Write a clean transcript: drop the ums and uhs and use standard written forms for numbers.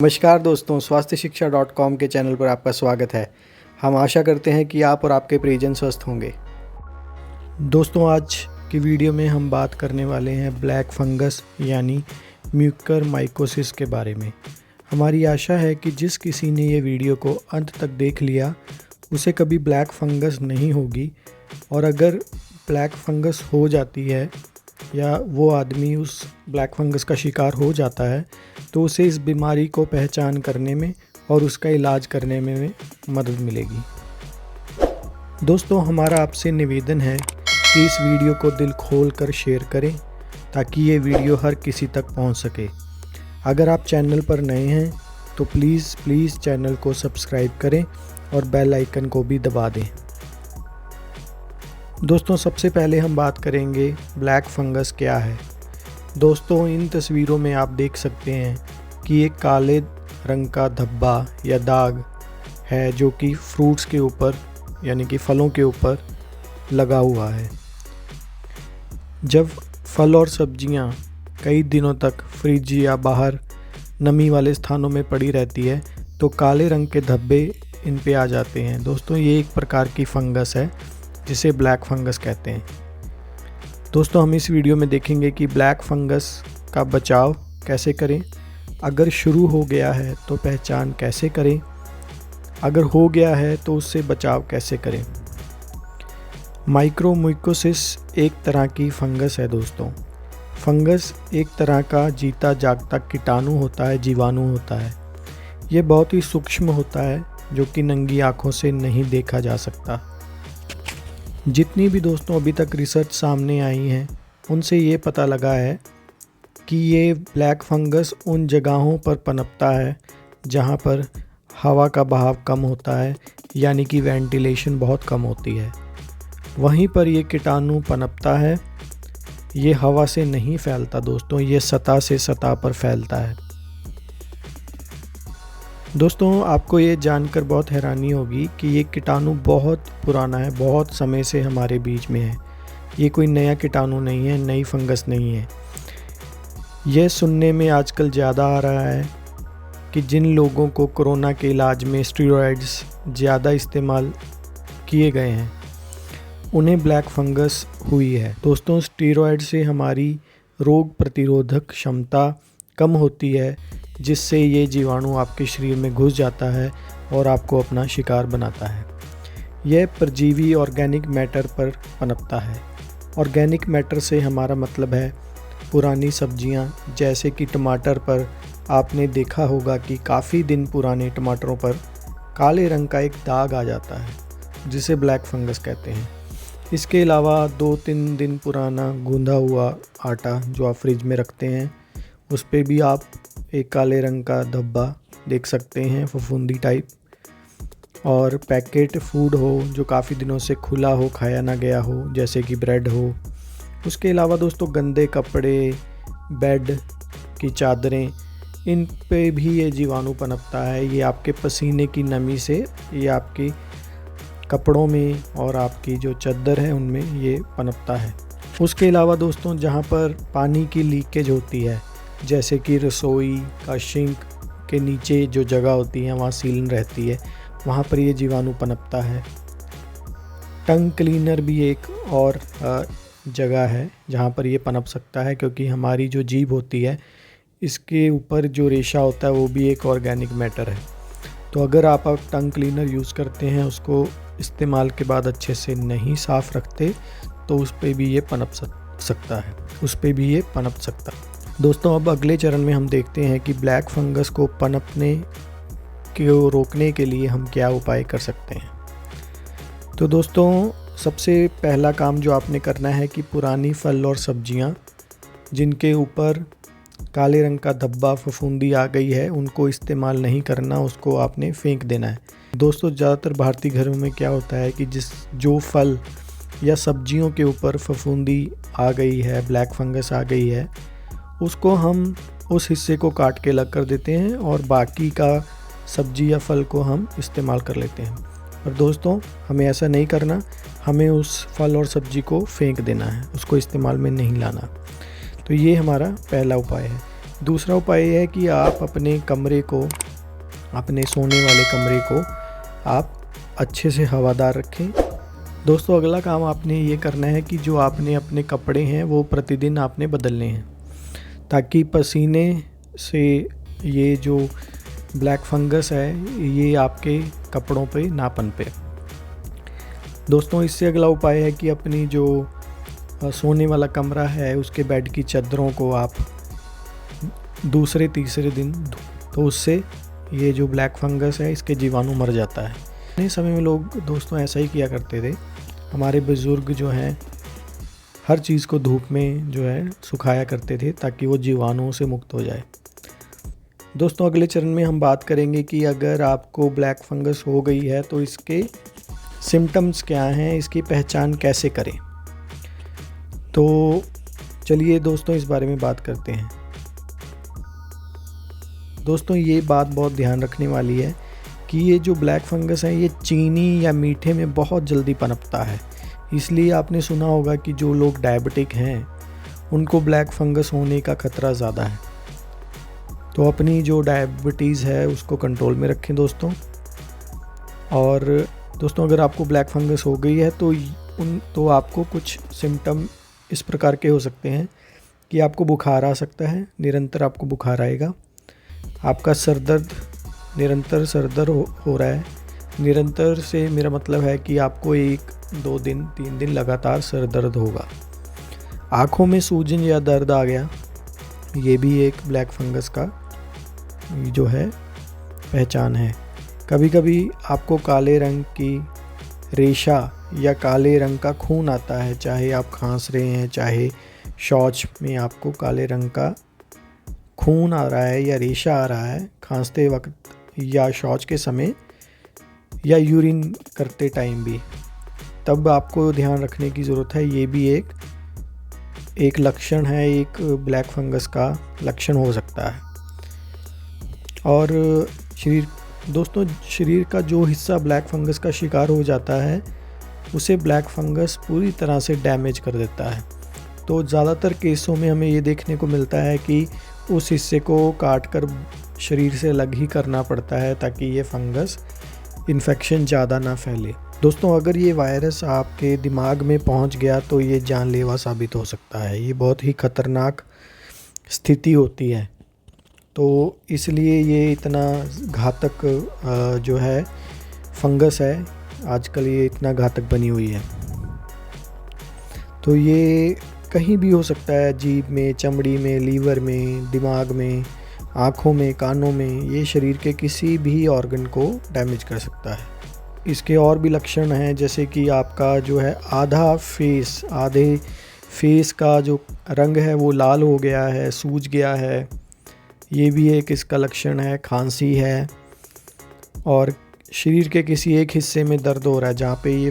नमस्कार दोस्तों, स्वास्थ्यशिक्षा.com के चैनल पर आपका स्वागत है। हम आशा करते हैं कि आप और आपके परिजन स्वस्थ होंगे। दोस्तों, आज की वीडियो में हम बात करने वाले हैं ब्लैक फंगस यानी म्यूकरमाइकोसिस के बारे में। हमारी आशा है कि जिस किसी ने ये वीडियो को अंत तक देख लिया उसे कभी ब्लैक फंगस नहीं होगी, और अगर ब्लैक फंगस हो जाती है या वो आदमी उस ब्लैक फंगस का शिकार हो जाता है तो उसे इस बीमारी को पहचान करने में और उसका इलाज करने में मदद मिलेगी। दोस्तों, हमारा आपसे निवेदन है कि इस वीडियो को दिल खोल कर शेयर करें ताकि ये वीडियो हर किसी तक पहुंच सके। अगर आप चैनल पर नए हैं तो प्लीज़ चैनल को सब्सक्राइब करें और बेल आइकन को भी दबा दें। दोस्तों, सबसे पहले हम बात करेंगे ब्लैक फंगस क्या है। दोस्तों, इन तस्वीरों में आप देख सकते हैं कि एक काले रंग का धब्बा या दाग है जो कि फ्रूट्स के ऊपर यानी कि फलों के ऊपर लगा हुआ है। जब फल और सब्जियां कई दिनों तक फ्रिज या बाहर नमी वाले स्थानों में पड़ी रहती है तो काले रंग के धब्बे इन पे आ जाते हैं। दोस्तों, ये एक प्रकार की फंगस है जिसे ब्लैक फंगस कहते हैं। दोस्तों, हम इस वीडियो में देखेंगे कि ब्लैक फंगस का बचाव कैसे करें, अगर शुरू हो गया है तो पहचान कैसे करें, अगर हो गया है तो उससे बचाव कैसे करें। म्यूकरमाइकोसिस एक तरह की फंगस है। दोस्तों, फंगस एक तरह का जीता जागता कीटाणु होता है, जीवाणु होता है। ये बहुत ही सूक्ष्म होता है जो कि नंगी आँखों से नहीं देखा जा सकता। जितनी भी दोस्तों अभी तक रिसर्च सामने आई हैं उनसे ये पता लगा है कि ये ब्लैक फंगस उन जगहों पर पनपता है जहाँ पर हवा का बहाव कम होता है, यानी कि वेंटिलेशन बहुत कम होती है। वहीं पर ये कीटाणु पनपता है। ये हवा से नहीं फैलता दोस्तों, ये सतह से सतह पर फैलता है। दोस्तों, आपको ये जानकर बहुत हैरानी होगी कि ये कीटाणु बहुत पुराना है, बहुत समय से हमारे बीच में है। ये कोई नया कीटाणु नहीं है, नई फंगस नहीं है। यह सुनने में आजकल ज़्यादा आ रहा है कि जिन लोगों को कोरोना के इलाज में स्टेरॉइड्स ज़्यादा इस्तेमाल किए गए हैं उन्हें ब्लैक फंगस हुई है। दोस्तों, स्टेरॉइड से हमारी रोग प्रतिरोधक क्षमता कम होती है, जिससे ये जीवाणु आपके शरीर में घुस जाता है और आपको अपना शिकार बनाता है। यह परजीवी ऑर्गेनिक मैटर पर पनपता है। ऑर्गेनिक मैटर से हमारा मतलब है पुरानी सब्जियां, जैसे कि टमाटर पर आपने देखा होगा कि काफ़ी दिन पुराने टमाटरों पर काले रंग का एक दाग आ जाता है जिसे ब्लैक फंगस कहते हैं। इसके अलावा 2-3 दिन पुराना गूंधा हुआ आटा जो आप फ्रिज में रखते हैं उस पे भी आप एक काले रंग का धब्बा देख सकते हैं, फफूंदी टाइप। और पैकेट फूड हो जो काफ़ी दिनों से खुला हो, खाया ना गया हो, जैसे कि ब्रेड हो। उसके अलावा दोस्तों गंदे कपड़े, बेड की चादरें, इन पे भी ये जीवाणु पनपता है। ये आपके पसीने की नमी से ये आपके कपड़ों में और आपकी जो चादर है उनमें ये पनपता है। उसके अलावा दोस्तों जहाँ पर पानी की लीकेज होती है, जैसे कि रसोई का सिंक के नीचे जो जगह होती है वहाँ सीलन रहती है, वहाँ पर ये जीवाणु पनपता है। टंग क्लीनर भी एक और जगह है जहाँ पर ये पनप सकता है, क्योंकि हमारी जो जीभ होती है इसके ऊपर जो रेशा होता है वो भी एक ऑर्गेनिक मैटर है। तो अगर आप टंग क्लीनर यूज़ करते हैं, उसको इस्तेमाल के बाद अच्छे से नहीं साफ़ रखते तो उस पर भी ये पनप सकता है, उस पर भी ये पनप सकता है। दोस्तों, अब अगले चरण में हम देखते हैं कि ब्लैक फंगस को पनपने को रोकने के लिए हम क्या उपाय कर सकते हैं। तो दोस्तों, सबसे पहला काम जो आपने करना है कि पुरानी फल और सब्जियां जिनके ऊपर काले रंग का धब्बा, फफूंदी आ गई है, उनको इस्तेमाल नहीं करना, उसको आपने फेंक देना है। दोस्तों, ज़्यादातर भारतीय घरों में क्या होता है कि जो फल या सब्जियों के ऊपर फफूंदी आ गई है, ब्लैक फंगस आ गई है, उसको हम उस हिस्से को काट के अलग कर देते हैं और बाकी का सब्जी या फल को हम इस्तेमाल कर लेते हैं। और दोस्तों, हमें ऐसा नहीं करना, हमें उस फल और सब्जी को फेंक देना है, उसको इस्तेमाल में नहीं लाना। तो ये हमारा पहला उपाय है। दूसरा उपाय है कि आप अपने कमरे को, अपने सोने वाले कमरे को आप अच्छे से हवादार रखें। दोस्तों अगला काम आपने ये करना है कि जो आपने अपने कपड़े हैं वो प्रतिदिन आपने बदलने हैं, ताकि पसीने से ये जो ब्लैक फंगस है ये आपके कपड़ों पे ना पनपे। दोस्तों इससे अगला उपाय है कि अपनी जो सोने वाला कमरा है उसके बेड की चादरों को आप दूसरे तीसरे दिन, तो उससे ये जो ब्लैक फंगस है इसके जीवाणु मर जाता है। नए समय में लोग दोस्तों ऐसा ही किया करते थे। हमारे बुज़ुर्ग जो हैं हर चीज़ को धूप में जो है सुखाया करते थे ताकि वो जीवाणुओं से मुक्त हो जाए। दोस्तों अगले चरण में हम बात करेंगे कि अगर आपको ब्लैक फंगस हो गई है तो इसके सिम्टम्स क्या हैं, इसकी पहचान कैसे करें। तो चलिए दोस्तों इस बारे में बात करते हैं। दोस्तों ये बात बहुत ध्यान रखने वाली है कि ये जो ब्लैक फंगस है ये चीनी या मीठे में बहुत जल्दी पनपता है। इसलिए आपने सुना होगा कि जो लोग डायबिटिक हैं उनको ब्लैक फंगस होने का खतरा ज़्यादा है। तो अपनी जो डायबिटीज़ है उसको कंट्रोल में रखें दोस्तों। और दोस्तों अगर आपको ब्लैक फंगस हो गई है तो आपको कुछ सिम्टम इस प्रकार के हो सकते हैं कि आपको बुखार आ सकता है, निरंतर आपको बुखार आएगा। आपका सर दर्द, निरंतर सर दर्द हो रहा है। निरंतर से मेरा मतलब है कि आपको 1-2 दिन 3 दिन लगातार सर दर्द होगा। आँखों में सूजन या दर्द आ गया, ये भी एक ब्लैक फंगस का जो है पहचान है। कभी कभी आपको काले रंग की रेशा या काले रंग का खून आता है, चाहे आप खांस रहे हैं, चाहे शौच में आपको काले रंग का खून आ रहा है या रेशा आ रहा है खांसते वक्त या शौच के समय या यूरिन करते टाइम भी, तब आपको ध्यान रखने की ज़रूरत है। ये भी एक लक्षण है, एक ब्लैक फंगस का लक्षण हो सकता है। और दोस्तों शरीर का जो हिस्सा ब्लैक फंगस का शिकार हो जाता है उसे ब्लैक फंगस पूरी तरह से डैमेज कर देता है। तो ज़्यादातर केसों में हमें ये देखने को मिलता है कि उस हिस्से को काटकर शरीर से अलग ही करना पड़ता है ताकि ये फंगस इन्फेक्शन ज़्यादा ना फैले। दोस्तों अगर ये वायरस आपके दिमाग में पहुंच गया तो ये जानलेवा साबित हो सकता है। ये बहुत ही ख़तरनाक स्थिति होती है, तो इसलिए ये इतना घातक जो है फंगस है, आजकल ये इतना घातक बनी हुई है। तो ये कहीं भी हो सकता है, जीभ में, चमड़ी में, लीवर में, दिमाग में, आँखों में, कानों में, ये शरीर के किसी भी ऑर्गन को डैमेज कर सकता है। इसके और भी लक्षण हैं, जैसे कि आपका जो है आधे फेस का जो रंग है वो लाल हो गया है, सूज गया है, ये भी एक इसका लक्षण है। खांसी है और शरीर के किसी एक हिस्से में दर्द हो रहा है जहाँ पे ये